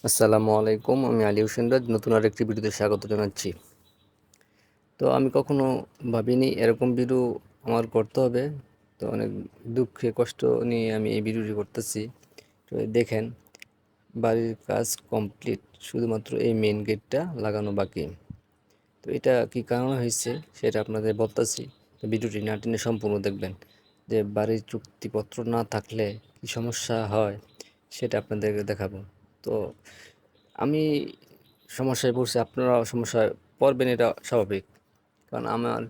আসসালামু আলাইকুম। আমি আলী হোসেন রাজ নতুন আরেকটি ভিডিওতে স্বাগত জানাচ্ছি। তো আমি কখনো ভাবিনি এরকম ভিডিও আমার করতে হবে। তো অনেক দুঃখে কষ্ট নিয়ে আমি এই ভিডিওটি করতেছি। তো দেখেন, বাড়ির কাজ কমপ্লিট, শুধুমাত্র এই মেইন গেটটা লাগানো বাকি। তো এটা কি কারণে হয়েছে সেটা আপনাদের বলতেছি। তো ভিডিওটি না টেনে সম্পূর্ণ দেখবেন, যে বাড়ির চুক্তিপত্র না থাকলে কি সমস্যা হয় সেটা আপনাদেরকে দেখাবো। তো আমি সমস্যায় পড়ছি, আপনারাও সমস্যায় পড়বেন, এটা স্বাভাবিক। কারণ আমার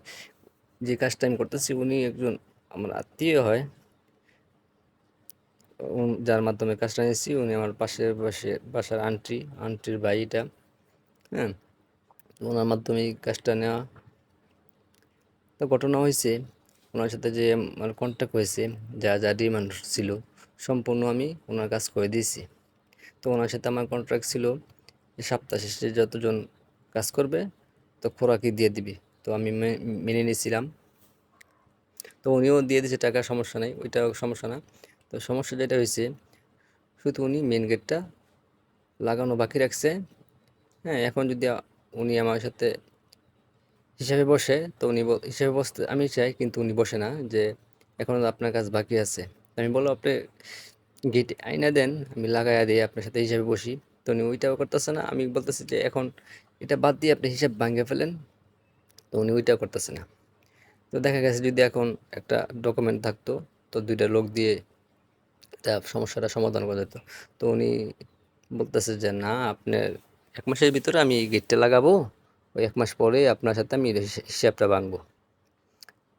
যে কাজটা আমি করতেছি উনি একজন আমার আত্মীয় হয়, যার মাধ্যমে কাজটা নিয়েছি। উনি আমার বাসার আন্টির ভাইটা। হ্যাঁ, তো ওনার মাধ্যমে এই কাজটা নেওয়া। তো ঘটনা হয়েছে, ওনার সাথে যে আমার কন্ট্যাক্ট হয়েছে, যা যা ডিমান্ড ছিল সম্পূর্ণ আমি ওনার কাজ করে দিয়েছি। তো ওনার সাথে আমার কন্ট্রাক্ট ছিল যে সপ্তাহ শেষে যতজন কাজ করবে তো খোরাকি দিয়ে দিবি। তো আমি মেনে নিয়েছিলাম। তো উনিও দিয়ে দিয়েছে টাকা, সমস্যা নেই, ওইটাও সমস্যা না। তো সমস্যা যেটা হয়েছে, শুধু উনি মেন গেটটা লাগানো বাকি রাখছে। হ্যাঁ, এখন যদি উনি আমার সাথে হিসাবে বসে, তো উনি হিসাবে বসতে আমি চাই, কিন্তু উনি বসে না, যে এখনও আপনার কাজ বাকি আছে। তো আমি বললো, আপনি গেট আইনা দেন, আমি লাগাইয়া দিই, আপনার সাথে হিসাবে বসি। তো উনি ওইটাও করতেছে না। আমি বলতেছি যে এখন এটা বাদ দিয়ে আপনি হিসাব ভাঙিয়ে ফেলেন। তো উনি ওইটাও করতেছে না। তো দেখা গেছে যদি এখন একটা ডকুমেন্ট থাকতো, তো দুইটা লোক দিয়ে এটা সমস্যাটা সমাধান করা যেত। তো উনি বলতেছে যে না, আপনার 1 মাসের ভিতরে আমি এই গেটটা লাগাবো, ওই 1 মাস পরে আপনার সাথে আমি হিসাবটা ভাঙবো।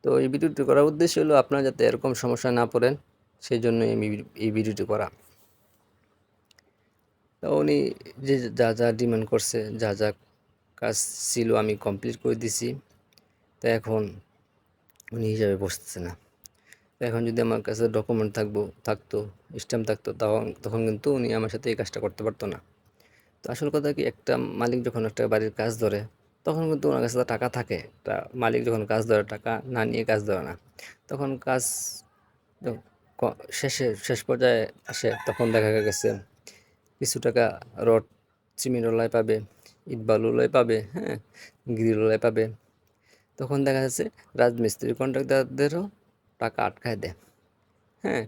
তো এই ভিডিওটি করার উদ্দেশ্য হলো আপনারা যাতে এরকম সমস্যায় না পড়েন, সেই জন্যই আমি এই ভিডিওটি করা। তো উনি যে যা যা ডিমান্ড করছে, যা যা কাজ ছিল আমি কমপ্লিট করে দিছি। তো এখন উনি হিসাবে বসতেছে না। তো এখন যদি আমার কাছে ডকুমেন্ট থাকতো, স্ট্যাম্প থাকতো, তখন তখন কিন্তু উনি আমার সাথে এই কাজটা করতে পারতো না। তো আসল কথা কি, একটা মালিক যখন একটা বাড়ির কাজ ধরে, তখন কিন্তু ওনার কাছে টাকা থাকে। একটা মালিক যখন কাজ ধরে, টাকা না নিয়ে কাজ ধরে না। তখন কাজ যখন শেষ পর্যায়ে আসে, তখন দেখা গেছে কিছু টাকা রড সিমেন্টওয়ালায় পাবে, ইট বালুওয়ালায় পাবে, হ্যাঁ, গ্রিলওয়ালায় পাবে। তখন দেখা যাচ্ছে রাজমিস্ত্রি কন্ট্রাক্টরদেরও টাকা আটকায় দেয়। হ্যাঁ,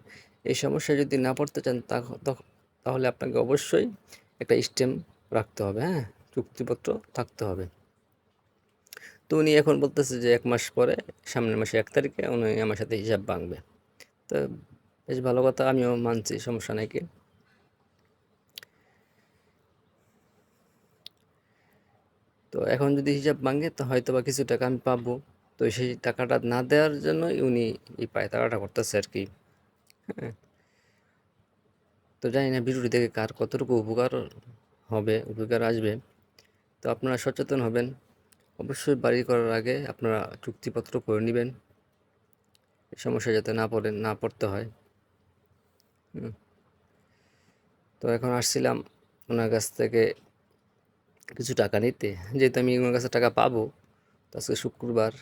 এই সমস্যায় যদি না পড়তে চান, তাহলে আপনাকে অবশ্যই একটা স্ট্যাম্প রাখতে হবে, হ্যাঁ, চুক্তিপত্র থাকতে হবে। তো উনি এখন বলতেছে যে 1 মাস পরে, সামনের মাসে 1 তারিখে উনি আমার সাথে হিসাব ভাঙবে। তো বেশ ভালো কথা, আমিও মানছি, সমস্যা নাই কি। তো এখন যদি হিসাব ভাঙে, তো হয়তো বা কিছু টাকা আমি পাবো। তো সেই টাকাটা না দেওয়ার জন্যই উনি এই পায়তারাটা করতেছে আর কি। হ্যাঁ, তো জানি না ভিডিওটি দেখে কার কতটুকু উপকার আসবে। তো আপনারা সচেতন হবেন। অবশ্যই বাড়ি করার আগে আপনারা চুক্তিপত্র করে নেবেন, এই সমস্যায় যাতে না পড়তে হয়। হুম। তো এখন আসছিলাম ওনার কাছ থেকে কিছু টাকা নিতে, যেহেতু আমি ওনার কাছে টাকা পাবো। তো আজকে শুক্রবার,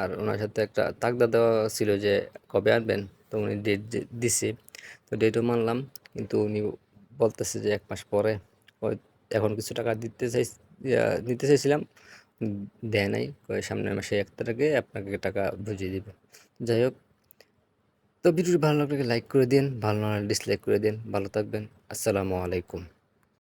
আর ওনার সাথে একটা তাগদা দেওয়া ছিল যে কবে আনবেন। তো উনি ডেট দিছে, তো ডেটও মানলাম। কিন্তু উনি বলতেছে যে 1 মাস পরে। এখন কিছু টাকা নিতে চাইছিলাম, দেয় নাই, সামনের মাসে 1 তারিখে আপনাকে টাকা বুঝিয়ে দিবে। যাই হোক, তো ভিডিওটি ভালো লাগলে লাইক করে দিন, ভালো না লাগলে ডিসলাইক করে দিন। ভালো থাকবেন। আসসালামু আলাইকুম।